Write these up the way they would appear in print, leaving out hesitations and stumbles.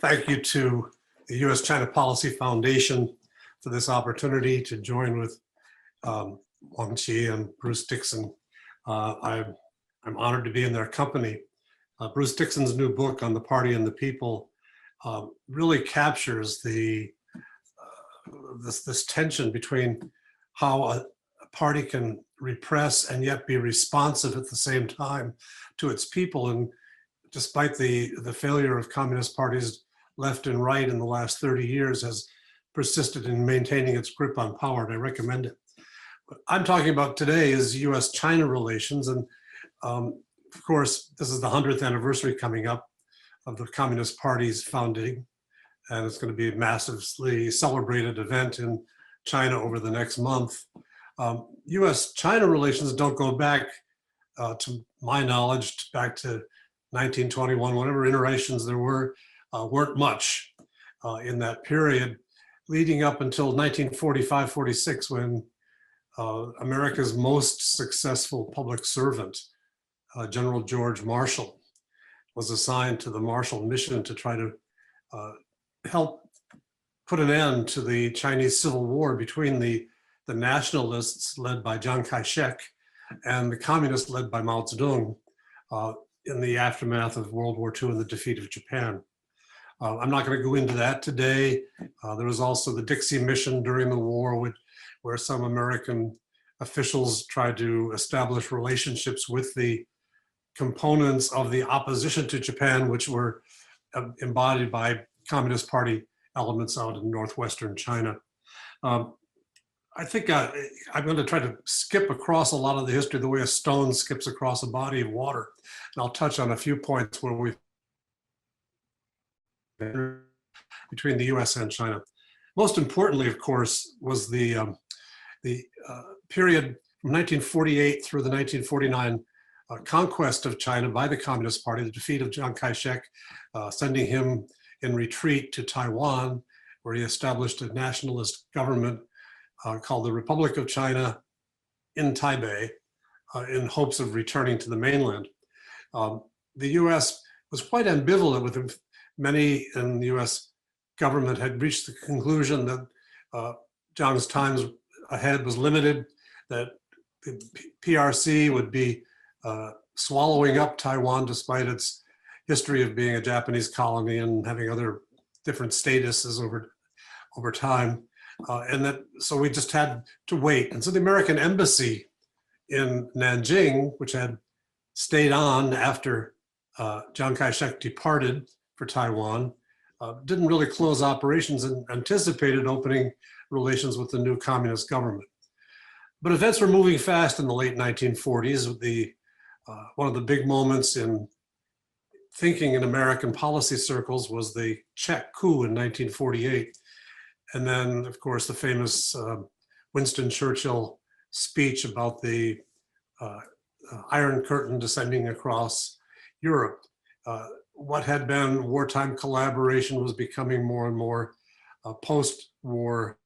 Thank you to the U.S. China Policy Foundation for this opportunity to join with Wang Qi and Bruce Dixon. I'm honored to be in their company. Bruce Dixon's new book on the party and the people really captures the this tension between how a party can repress and yet be responsive at the same time to its people. And despite the failure of communist parties left and right in the last 30 years, has persisted in maintaining its grip on power, and I recommend it. What I'm talking about today is U.S. China relations, and of course, this is the 100th anniversary coming up of the Communist Party's founding, and it's going to be a massively celebrated event in China over the next month. U.S. China relations don't go back, to my knowledge, back to 1921, whatever iterations there weren't much in that period, leading up until 1945-46, when America's most successful public servant, General George Marshall, was assigned to the Marshall Mission to try to help put an end to the Chinese Civil War between the nationalists led by Chiang Kai-shek and the communists led by Mao Zedong in the aftermath of World War II and the defeat of Japan. I'm not going to go into that today. There was also the Dixie Mission during the war, where some American officials tried to establish relationships with the components of the opposition to Japan, which were embodied by Communist Party elements out in northwestern China. I think I'm going to try to skip across a lot of the history the way a stone skips across a body of water. And I'll touch on a few points where we've between the US and China. Most importantly, of course, was the period from 1948 through the 1949 conquest of China by the Communist Party, the defeat of Chiang Kai-shek, sending him in retreat to Taiwan, where he established a nationalist government called the Republic of China in Taipei, in hopes of returning to the mainland. The US was quite ambivalent with him. Many in the US government had reached the conclusion that Chiang's time ahead was limited, that the PRC would be swallowing up Taiwan despite its history of being a Japanese colony and having other different statuses over time. And that, so we just had to wait. And so the American embassy in Nanjing, which had stayed on after Chiang Kai-shek departed for Taiwan, didn't really close operations and anticipated opening relations with the new communist government. But events were moving fast in the late 1940s. One of the big moments in thinking in American policy circles was the Czech coup in 1948. And then, of course, the famous Winston Churchill speech about the Iron Curtain descending across Europe. What had been wartime collaboration was becoming more and more post-war,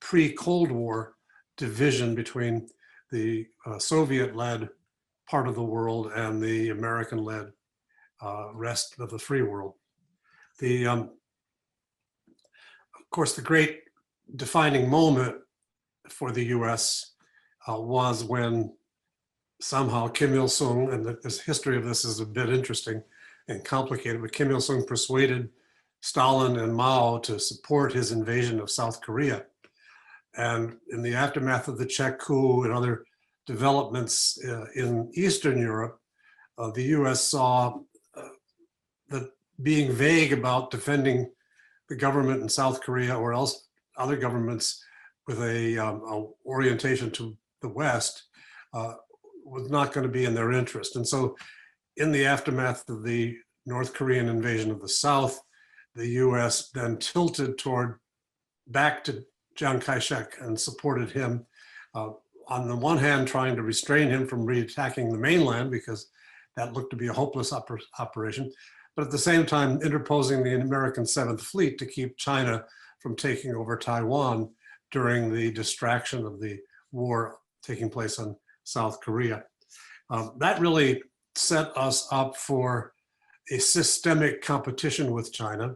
pre-Cold War division between the Soviet-led part of the world and the American-led rest of the free world. Of course, the great defining moment for the US was when somehow Kim Il-sung, and the history of this is a bit interesting and complicated, but Kim Il-sung persuaded Stalin and Mao to support his invasion of South Korea. And in the aftermath of the Czech coup and other developments in Eastern Europe, the US saw that being vague about defending the government in South Korea or else other governments with a orientation to the West was not going to be in their interest. And so in the aftermath of the North Korean invasion of the South, the US then tilted back to Chiang Kai-shek and supported him, on the one hand trying to restrain him from reattacking the mainland because that looked to be a hopeless operation, but at the same time interposing the American 7th Fleet to keep China from taking over Taiwan during the distraction of the war taking place in South Korea. That really set us up for a systemic competition with China.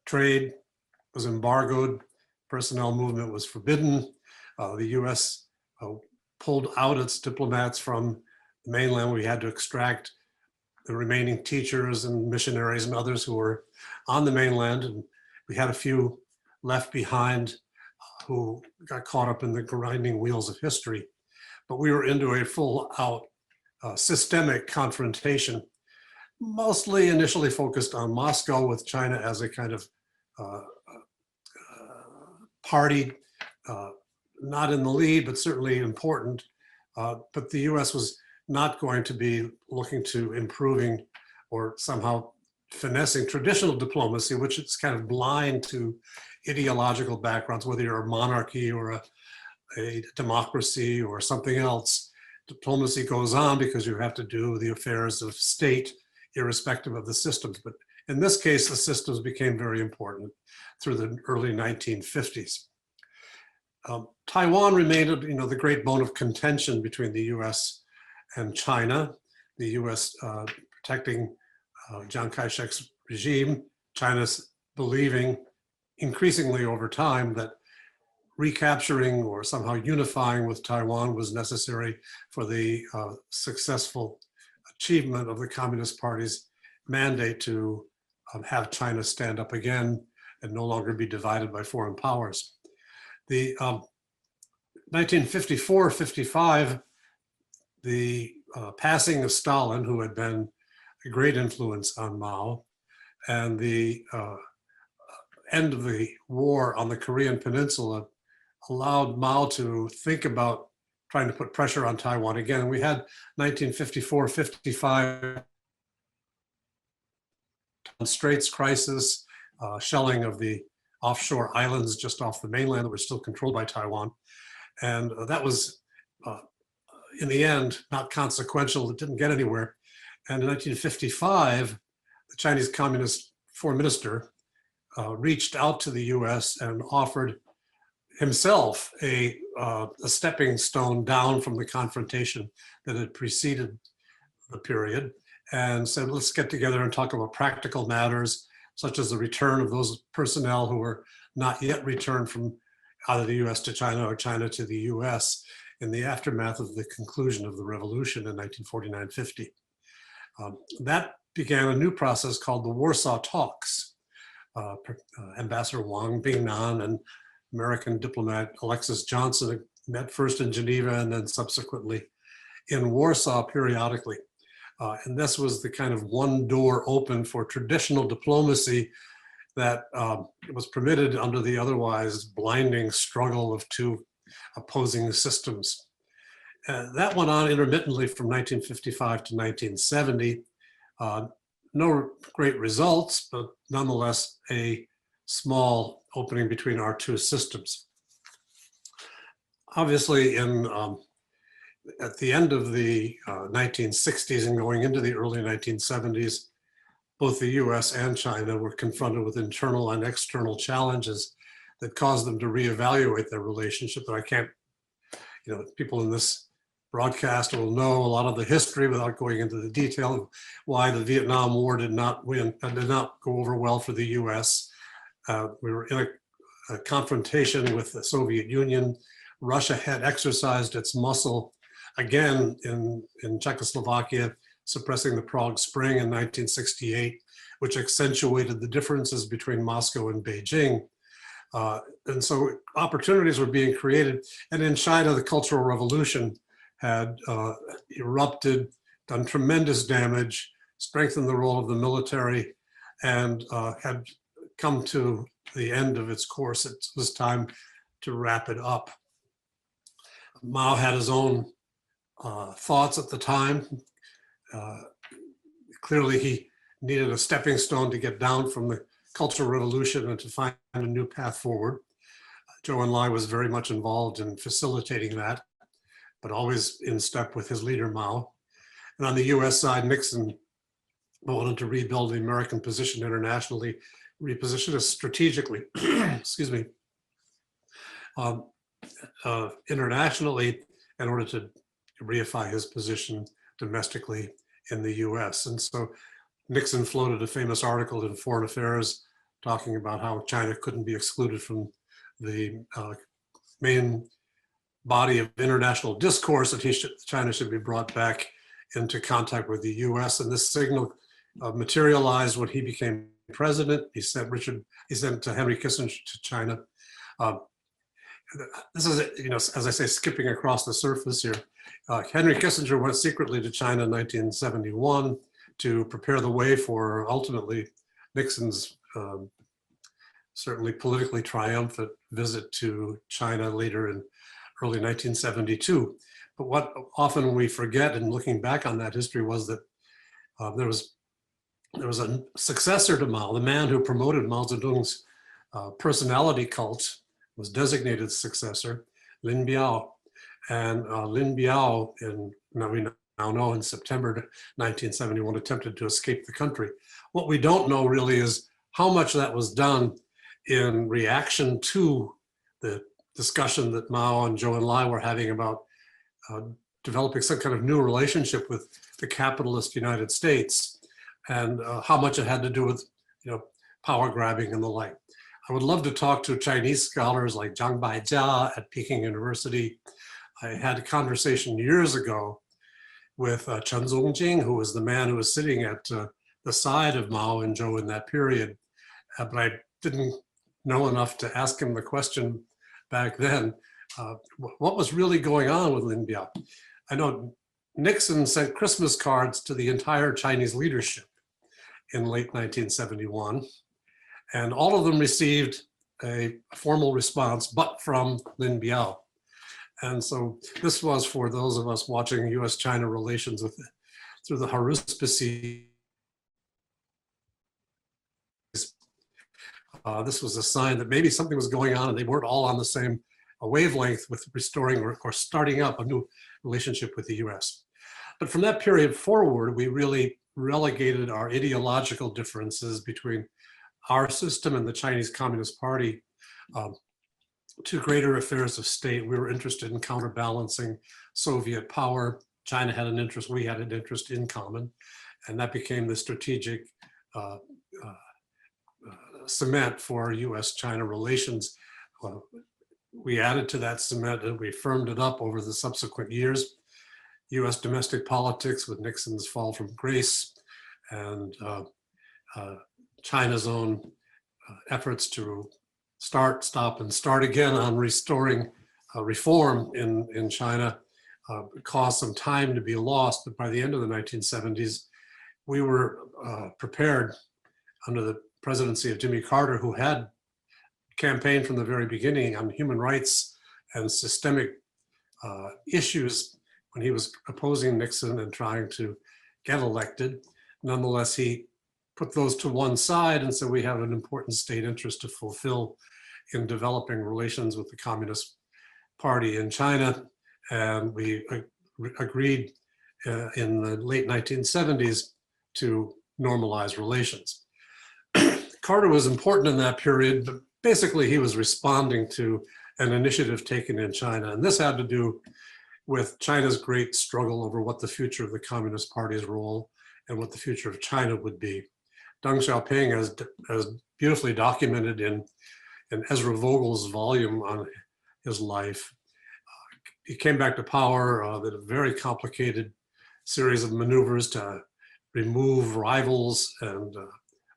Trade was embargoed, personnel movement was forbidden. The US pulled out its diplomats from the mainland. We had to extract the remaining teachers and missionaries and others who were on the mainland. And we had a few left behind who got caught up in the grinding wheels of history. But we were into a full out systemic confrontation, mostly initially focused on Moscow, with China as a kind of party, not in the lead, but certainly important. But the US was not going to be looking to improving or somehow finessing traditional diplomacy, which is kind of blind to ideological backgrounds, whether you're a monarchy or a democracy or something else. Diplomacy goes on because you have to do the affairs of state, irrespective of the systems. But in this case, the systems became very important through the early 1950s. Taiwan remained, the great bone of contention between the US and China. The US protecting Chiang Kai-shek's regime, China's believing increasingly over time that recapturing or somehow unifying with Taiwan was necessary for the successful achievement of the Communist Party's mandate to have China stand up again and no longer be divided by foreign powers. The 1954-55, the passing of Stalin, who had been a great influence on Mao, and the end of the war on the Korean Peninsula allowed Mao to think about trying to put pressure on Taiwan again. We had 1954-55 Straits crisis, shelling of the offshore islands just off the mainland that were still controlled by Taiwan. And that was, in the end, not consequential. It didn't get anywhere. And in 1955, the Chinese Communist foreign minister reached out to the US and offered himself a stepping stone down from the confrontation that had preceded the period, and said, let's get together and talk about practical matters, such as the return of those personnel who were not yet returned from either the US to China or China to the US in the aftermath of the conclusion of the revolution in 1949-50. That began a new process called the Warsaw Talks. Ambassador Wang Bingnan and American diplomat Alexis Johnson met first in Geneva and then subsequently in Warsaw periodically. And this was the kind of one door open for traditional diplomacy that was permitted under the otherwise blinding struggle of two opposing systems. That went on intermittently from 1955 to 1970. No great results, but nonetheless a small opening between our two systems. Obviously, at the end of the 1960s and going into the early 1970s, both the US and China were confronted with internal and external challenges that caused them to reevaluate their relationship. And I can't, people in this broadcast will know a lot of the history without going into the detail of why the Vietnam War did not win and did not go over well for the US. We were in a confrontation with the Soviet Union. Russia had exercised its muscle again in Czechoslovakia, suppressing the Prague Spring in 1968, which accentuated the differences between Moscow and Beijing. And so opportunities were being created. And in China, the Cultural Revolution had erupted, done tremendous damage, strengthened the role of the military, and had come to the end of its course. It was time to wrap it up. Mao had his own thoughts at the time. Clearly, he needed a stepping stone to get down from the Cultural Revolution and to find a new path forward. Zhou Enlai was very much involved in facilitating that, but always in step with his leader, Mao. And on the US side, Nixon wanted to rebuild the American position internationally, reposition us strategically, excuse me, internationally in order to reify his position domestically in the US. And so Nixon floated a famous article in Foreign Affairs talking about how China couldn't be excluded from the main body of international discourse, that China should be brought back into contact with the US. And this signal materialized when he became president. He sent Henry Kissinger to China. This is, as I say, skipping across the surface here. Henry Kissinger went secretly to China in 1971 to prepare the way for ultimately Nixon's certainly politically triumphant visit to China later in early 1972. But what often we forget in looking back on that history was that there was a successor to Mao, the man who promoted Mao Zedong's personality cult, was designated successor, Lin Biao. And Lin Biao, we now know in September 1971, attempted to escape the country. What we don't know really is how much that was done in reaction to the discussion that Mao and Zhou Enlai were having about developing some kind of new relationship with the capitalist United States, and how much it had to do with power grabbing and the like. I would love to talk to Chinese scholars like Zhang Baijia at Peking University. I had a conversation years ago with Chen Zongjing, who was the man who was sitting at the side of Mao and Zhou in that period. But I didn't know enough to ask him the question back then. What was really going on with Lin Biao? I know Nixon sent Christmas cards to the entire Chinese leadership in late 1971, and all of them received a formal response, but from Lin Biao. And so this was, for those of us watching U.S. China relations through the haruspices, this was a sign that maybe something was going on and they weren't all on the same wavelength with restoring or starting up a new relationship with the US. But from that period forward, we really relegated our ideological differences between our system and the Chinese Communist Party to greater affairs of state. We were interested in counterbalancing Soviet power. China had an interest, we had an interest in common, and that became the strategic cement for U.S. China relations. We added to that cement and we firmed it up over the subsequent years. U.S. domestic politics with Nixon's fall from grace and China's own efforts to start, stop, and start again on restoring reform in China caused some time to be lost. But by the end of the 1970s, we were prepared under the presidency of Jimmy Carter, who had campaigned from the very beginning on human rights and systemic issues when he was opposing Nixon and trying to get elected. Nonetheless, he put those to one side and said we have an important state interest to fulfill in developing relations with the Communist Party in China. And we agreed in the late 1970s to normalize relations. Carter was important in that period, but basically he was responding to an initiative taken in China. And this had to do with China's great struggle over what the future of the Communist Party's role and what the future of China would be. Deng Xiaoping, as beautifully documented in Ezra Vogel's volume on his life, he came back to power with a very complicated series of maneuvers to remove rivals and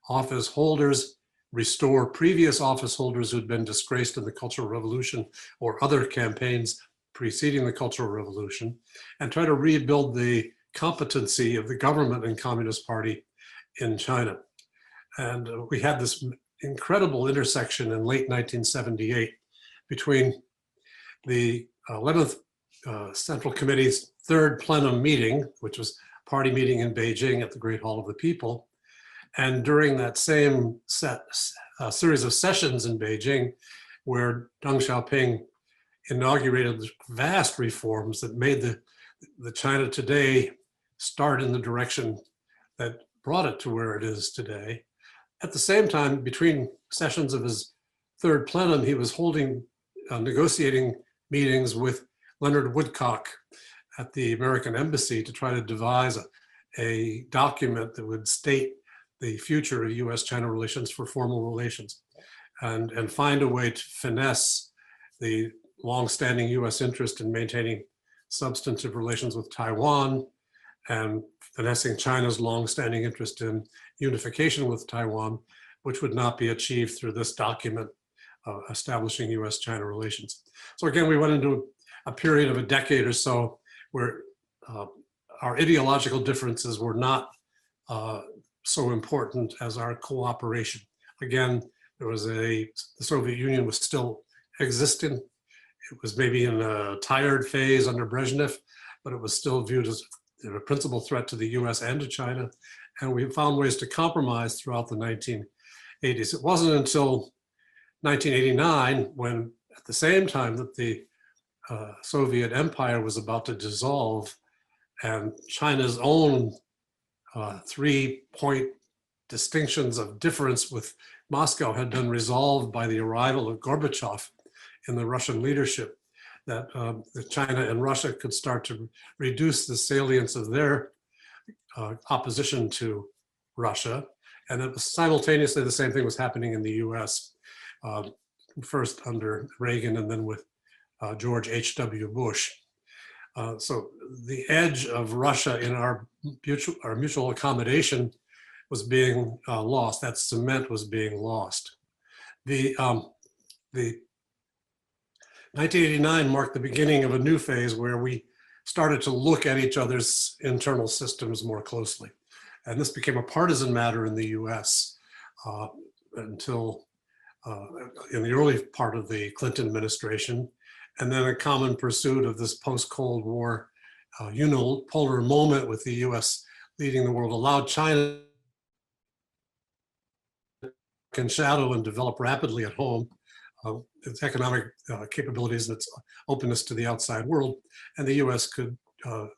office holders, restore previous office holders who'd been disgraced in the Cultural Revolution or other campaigns preceding the Cultural Revolution, and try to rebuild the competency of the government and Communist Party in China. And we had this incredible intersection in late 1978 between the 11th Central Committee's third plenum meeting, which was a party meeting in Beijing at the Great Hall of the People. And during that same series of sessions in Beijing, where Deng Xiaoping inaugurated vast reforms that made the China today start in the direction that brought it to where it is today. At the same time, between sessions of his third plenum, he was holding negotiating meetings with Leonard Woodcock at the American Embassy to try to devise a document that would state the future of U.S.-China relations for formal relations, and find a way to finesse the longstanding U.S. interest in maintaining substantive relations with Taiwan, and finessing China's longstanding interest in unification with Taiwan, which would not be achieved through this document establishing U.S.-China relations. So again, we went into a period of a decade or so where our ideological differences were not so important as our cooperation. Again, there was the Soviet Union was still existing. It was maybe in a tired phase under Brezhnev, but it was still viewed as a principal threat to the US and to China. And we found ways to compromise throughout the 1980s. It wasn't until 1989, when at the same time that the Soviet Empire was about to dissolve and China's own 3-point distinctions of difference with Moscow had been resolved by the arrival of Gorbachev in the Russian leadership, that China and Russia could start to reduce the salience of their opposition to Russia. And it was simultaneously the same thing was happening in the US, first under Reagan and then with George H.W. Bush. So the edge of Russia in our mutual accommodation was being lost. That cement was being lost. The 1989 marked the beginning of a new phase where we started to look at each other's internal systems more closely. And this became a partisan matter in the US until in the early part of the Clinton administration, and then a common pursuit of this post-Cold War unipolar moment with the US leading the world allowed China can shadow and develop rapidly at home its economic capabilities and its openness to the outside world, and the US could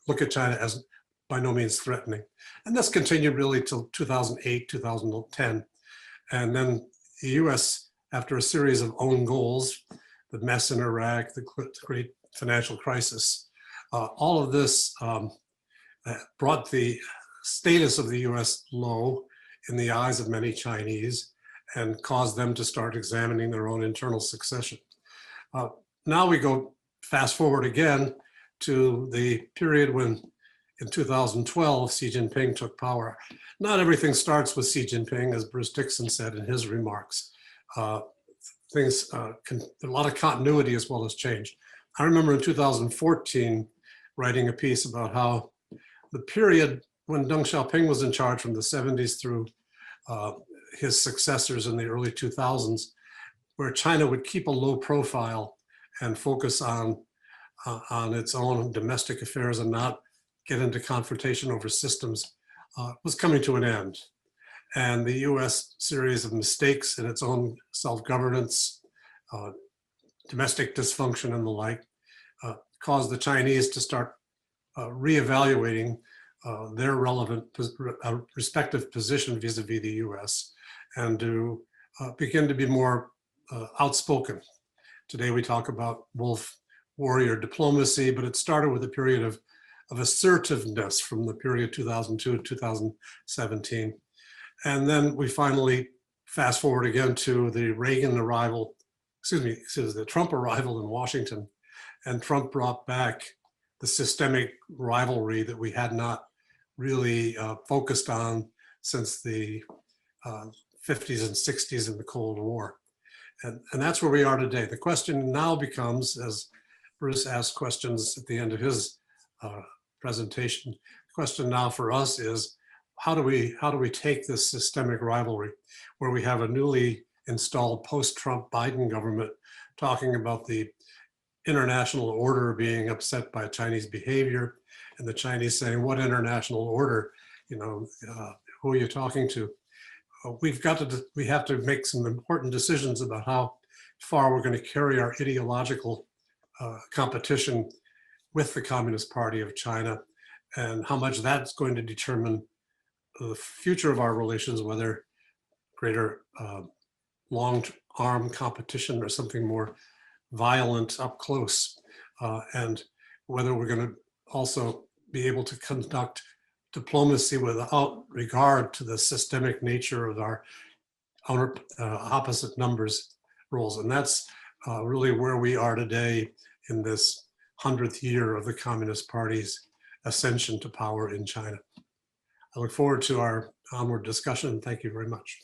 look at China as by no means threatening. And this continued really till 2008, 2010. And then the US, after a series of own goals, the mess in Iraq, the great financial crisis, all of this brought the status of the US low in the eyes of many Chinese and caused them to start examining their own internal succession. Now we go fast forward again to the period when in 2012, Xi Jinping took power. Not everything starts with Xi Jinping, as Bruce Dixon said in his remarks. A lot of continuity as well as change. I remember in 2014 writing a piece about how the period when Deng Xiaoping was in charge from the 70s through his successors in the early 2000s, where China would keep a low profile and focus on its own domestic affairs and not get into confrontation over systems, was coming to an end. And the US series of mistakes in its own self-governance, domestic dysfunction and the like, caused the Chinese to start reevaluating their relevant respective position vis-a-vis the US, and to begin to be more outspoken. Today we talk about wolf warrior diplomacy, but it started with a period of assertiveness from the period 2002 to 2017. And then we finally fast forward again to the Reagan arrival, the Trump arrival in Washington. And Trump brought back the systemic rivalry that we had not really focused on since the 50s and 60s in the Cold War. And that's where we are today. The question now becomes, as Bruce asked questions at the end of his presentation, the question now for us is, how do we take this systemic rivalry where we have a newly installed post-Trump Biden government talking about the international order being upset by Chinese behavior, and the Chinese saying, what international order, who are you talking to? We have to make some important decisions about how far we're going to carry our ideological competition with the Communist Party of China, and how much that's going to determine the future of our relations, whether greater long-arm competition or something more violent up close, and whether we're going to also be able to conduct diplomacy without regard to the systemic nature of our opposite numbers rules. And that's really where we are today in this 100th year of the Communist Party's ascension to power in China. I look forward to our onward discussion, and thank you very much.